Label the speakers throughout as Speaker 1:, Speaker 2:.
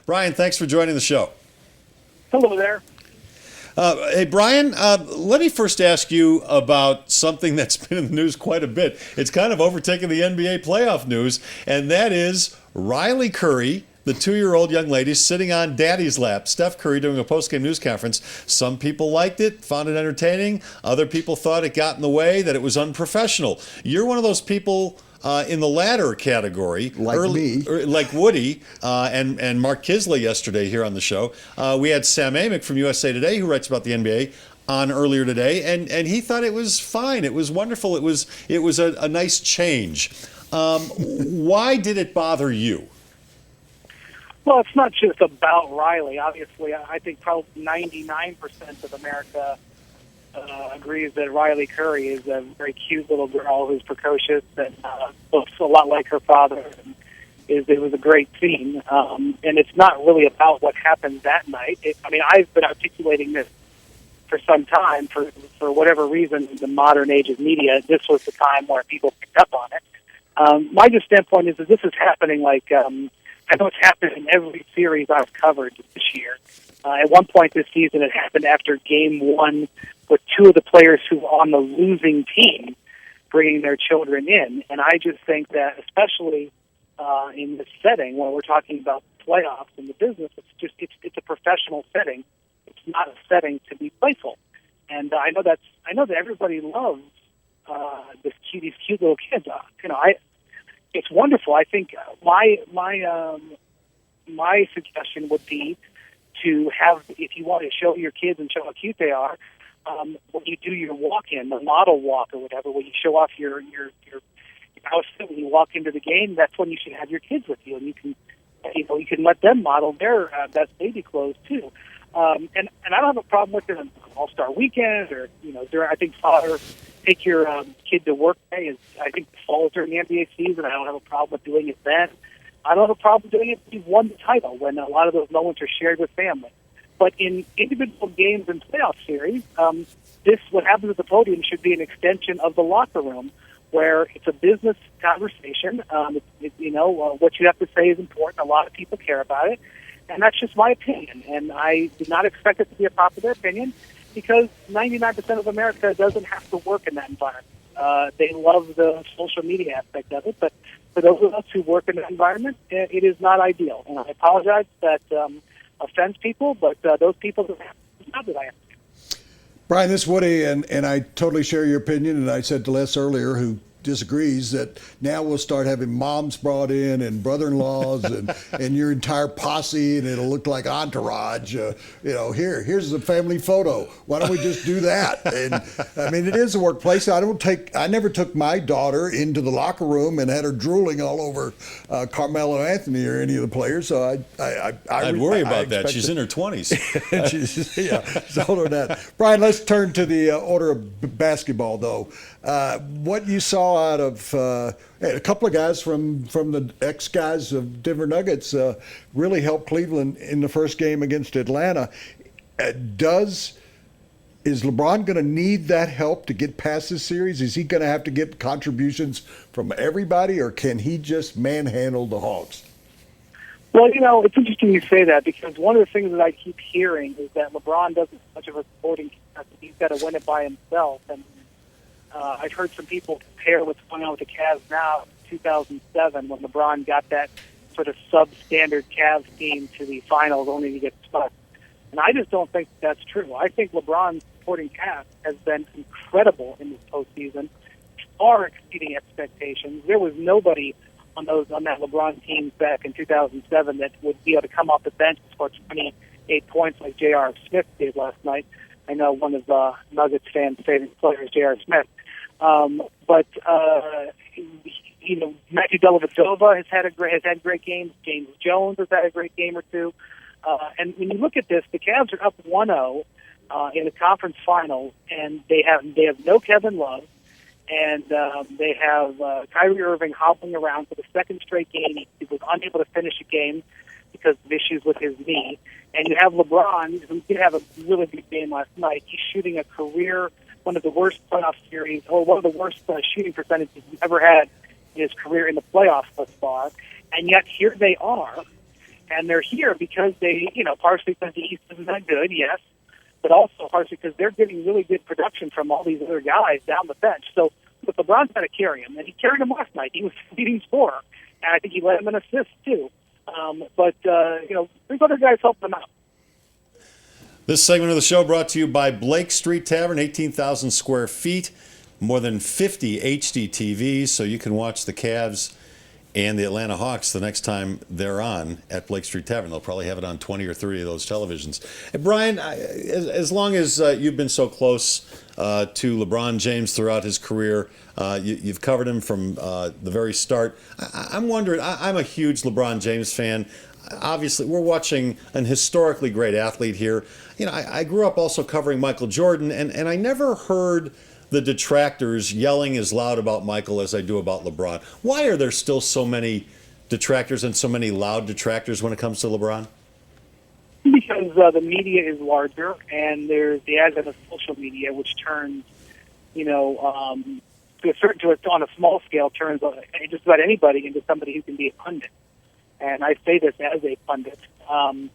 Speaker 1: Brian, thanks for joining the show.
Speaker 2: Hello there.
Speaker 1: Hey, Brian, let me first ask you about something that's been in the news quite a bit. It's kind of overtaken the NBA playoff news, and that is Riley Curry, the 2-year-old young lady sitting on daddy's lap. Steph Curry doing a post-game news conference. Some people liked it, found it entertaining. Other people thought it got in the way, that it was unprofessional. You're one of those people in the latter category, like Woody and Mark Kisley yesterday here on the show. We had Sam Amick from USA Today, who writes about the NBA, on earlier today, and he thought it was fine. It was wonderful. It was a nice change. Why did it bother you?
Speaker 2: Well, it's not just about Riley. Obviously, I think probably 99% of America agrees that Riley Curry is a very cute little girl who's precocious and looks a lot like her father. And it was a great scene. And it's not really about what happened that night. I've been articulating this for some time. For whatever reason, in the modern age of media, this was the time where people picked up on it. My just standpoint is that this is happening I know it's happened in every series I've covered this year. At one point this season, it happened after Game 1 with 2 of the players who were on the losing team bringing their children in. And I just think that, especially in this setting, when we're talking about playoffs in the business, it's a professional setting. It's not a setting to be playful. And I know that everybody loves these cute little kids. It's wonderful. I think my suggestion would be to have, if you want to show your kids and show how cute they are, when you do your walk-in, the model walk or whatever, when you show off your outfit when you walk into the game, that's when you should have your kids with you, and you can let them model their best baby clothes too. And I don't have a problem with it on All-Star Weekend or I think Father take your kid to work day is, I think, falls during the NBA season. I don't have a problem with doing it then. I don't have a problem doing it if you've won the title, when a lot of those moments are shared with family. But in individual games and playoff series, what happens at the podium should be an extension of the locker room, where it's a business conversation. What you have to say is important. A lot of people care about it. And that's just my opinion. And I did not expect it to be a popular opinion, because 99% of America doesn't have to work in that environment. They love the social media aspect of it, but for those of us who work in that environment, it is not ideal. And I apologize if that offends people, but those people don't have to know that I am.
Speaker 3: Brian, this is Woody, and I totally share your opinion. And I said to Les earlier, who disagrees, that now we'll start having moms brought in and brother-in-laws and your entire posse, and it'll look like Entourage. Here's a family photo. Why don't we just do that? And I mean, it is a workplace. I never took my daughter into the locker room and had her drooling all over Carmelo Anthony or any of the players. So
Speaker 1: I'd worry about that. She's in her 20s.
Speaker 3: She's older than that. Brian, let's turn to the order of basketball, though. What you saw out of a couple of guys from the ex-guys of Denver Nuggets really helped Cleveland in the first game against Atlanta. Is LeBron going to need that help to get past this series? Is he going to have to get contributions from everybody, or can he just manhandle the Hawks?
Speaker 2: Well, it's interesting you say that, because one of the things that I keep hearing is that LeBron doesn't much of a supporting cast. He's got to win it by himself. And I've heard some people compare what's going on with the Cavs now to 2007, when LeBron got that sort of substandard Cavs team to the finals only to get swept. And I just don't think that's true. I think LeBron's supporting cast has been incredible in this postseason, far exceeding expectations. There was nobody on that LeBron team back in 2007 that would be able to come off the bench and score 28 points like J.R. Smith did last night. I know one of Nuggets fans' favorite players, J.R. Smith. But Matthew Dellavedova has had great games. James Jones has had a great game or two. And when you look at this, the Cavs are up 1-0 in the conference finals, and they have no Kevin Love, and they have Kyrie Irving hobbling around for the second straight game. He was unable to finish a game because of issues with his knee. And you have LeBron, who did have a really good game last night. He's shooting a career, one of the worst playoff series, or one of the worst shooting percentages he's ever had in his career in the playoffs thus far. And yet here they are And they're here because they, partially because the East isn't that good, yes, but also partially because they're getting really good production from all these other guys down the bench. So, but LeBron's got to carry him, and he carried him last night. He was leading scorer, and I think he led him in assists too. But there's other guys helping him out.
Speaker 1: This segment of the show brought to you by Blake Street Tavern, 18,000 square feet, more than 50 HD TVs, so you can watch the Cavs and the Atlanta Hawks the next time they're on at Blake Street Tavern. They'll probably have it on 20 or 30 of those televisions. And Brian, as long as you've been so close to LeBron James throughout his career, you've covered him from the very start. I'm wondering, I'm a huge LeBron James fan. Obviously, we're watching an historically great athlete here. I grew up also covering Michael Jordan, and I never heard the detractors yelling as loud about Michael as I do about LeBron. Why are there still so many detractors and so many loud detractors when it comes to LeBron?
Speaker 2: Because the media is larger, and there's the advent of social media, which turns, on a small scale, turns just about anybody into somebody who can be a pundit. And I say this as a pundit. And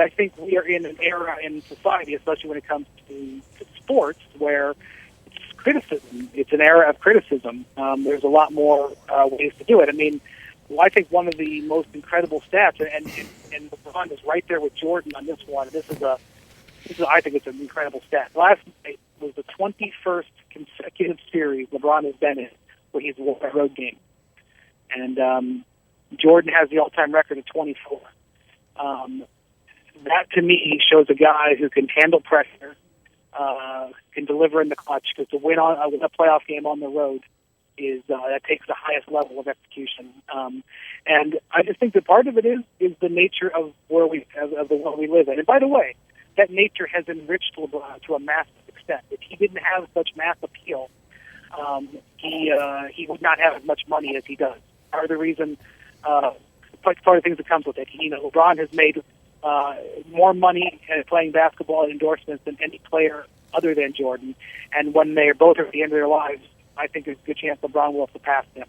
Speaker 2: I think we are in an era in society, especially when it comes to sports, where it's criticism. It's an era of criticism. There's a lot more ways to do it. I mean, I think one of the most incredible stats, and LeBron is right there with Jordan on this one. I think it's an incredible stat. Last night was the 21st consecutive series LeBron has been in where he's won a road game. And Jordan has the all-time record of 24. That, to me, shows a guy who can handle pressure, can deliver in the clutch, because to win a playoff game on the road that takes the highest level of execution. And I just think that part of it is the nature of the world we live in. And by the way, that nature has enriched LeBron to a massive extent. If he didn't have such mass appeal, he would not have as much money as he does. Part of the reason, part of the things that comes with it. LeBron has made more money playing basketball and endorsements than any player other than Jordan. And when they're both at the end of their lives, I think there's a good chance LeBron will surpass them.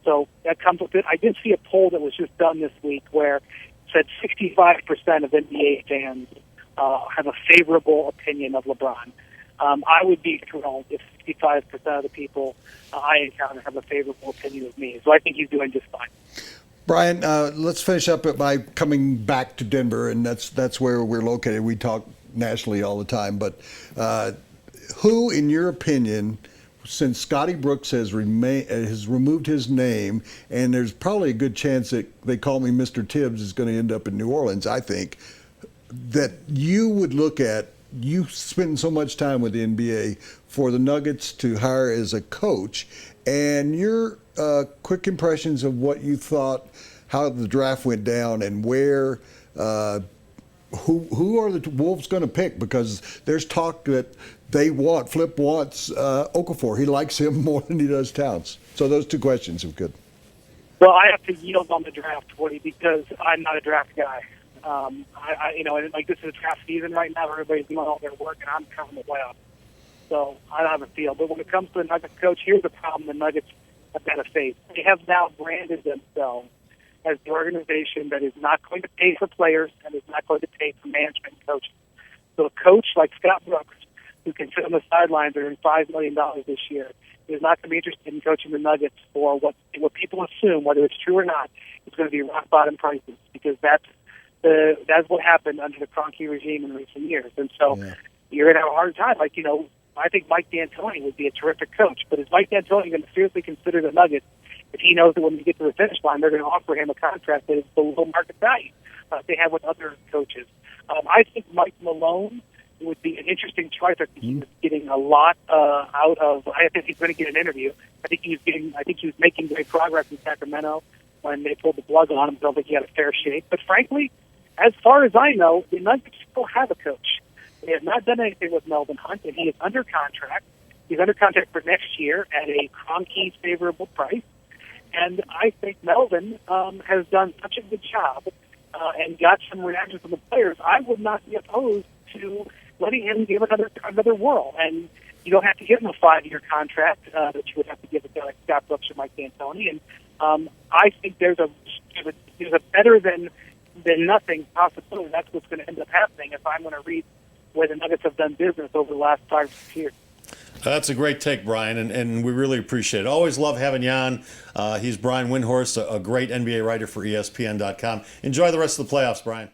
Speaker 2: So that comes with it. I did see a poll that was just done this week where it said 65% of NBA fans have a favorable opinion of LeBron. I would be thrilled if 65% of the people I encounter have a favorable opinion of me. So I think he's doing just fine.
Speaker 3: Brian, let's finish up by coming back to Denver, and that's where we're located. We talk nationally all the time, but who, in your opinion, since Scotty Brooks has removed his name, and there's probably a good chance that they call me Mr. Tibbs is going to end up in New Orleans, I think, that you would look at, you spend so much time with the NBA, for the Nuggets to hire as a coach, and your quick impressions of what you thought, how the draft went down, and where, who are the Wolves going to pick? Because there's talk that Flip wants Okafor. He likes him more than he does Towns. So those two questions, if good.
Speaker 2: Well, I have to yield on the draft, Woody, because I'm not a draft guy. And this is draft season right now. Everybody's doing all their work, and I'm covering the playoffs. So I don't have a feel. But when it comes to the Nuggets coach, here's the problem the Nuggets have got to face. They have now branded themselves as the organization that is not going to pay for players and is not going to pay for management and coaching. So a coach like Scott Brooks, who can sit on the sidelines earning $5 million this year, is not going to be interested in coaching the Nuggets for what people assume, whether it's true or not, is going to be rock bottom prices, because that's what happened under the Kroenke regime in recent years. And so you're going to have a hard time. I think Mike D'Antoni would be a terrific coach, but is Mike D'Antoni going to seriously consider the Nuggets if he knows that when we get to the finish line, they're going to offer him a contract that is below market value they have with other coaches? I think Mike Malone would be an interesting choice. I think he's getting a lot out of. I think he's going to get an interview. I think he was making great progress in Sacramento when they pulled the plug on him. I don't think he had a fair shake. But frankly, as far as I know, the Nuggets still have a coach. They have not done anything with Melvin Hunt, and he is under contract. He's under contract for next year at a Kroenke favorable price. And I think Melvin has done such a good job and got some reaction from the players. I would not be opposed to letting him give another whirl. And you don't have to give him a 5-year contract that you would have to give a guy like Scott Brooks or Mike D'Antoni. And I think there's a better than than nothing possibility. That's what's going to end up happening if I'm going to read where the Nuggets have done business over the last 5 or 6 years.
Speaker 1: That's a great take, Brian, and we really appreciate it. Always love having you on. He's Brian Windhorst, a great NBA writer for ESPN.com. Enjoy the rest of the playoffs, Brian.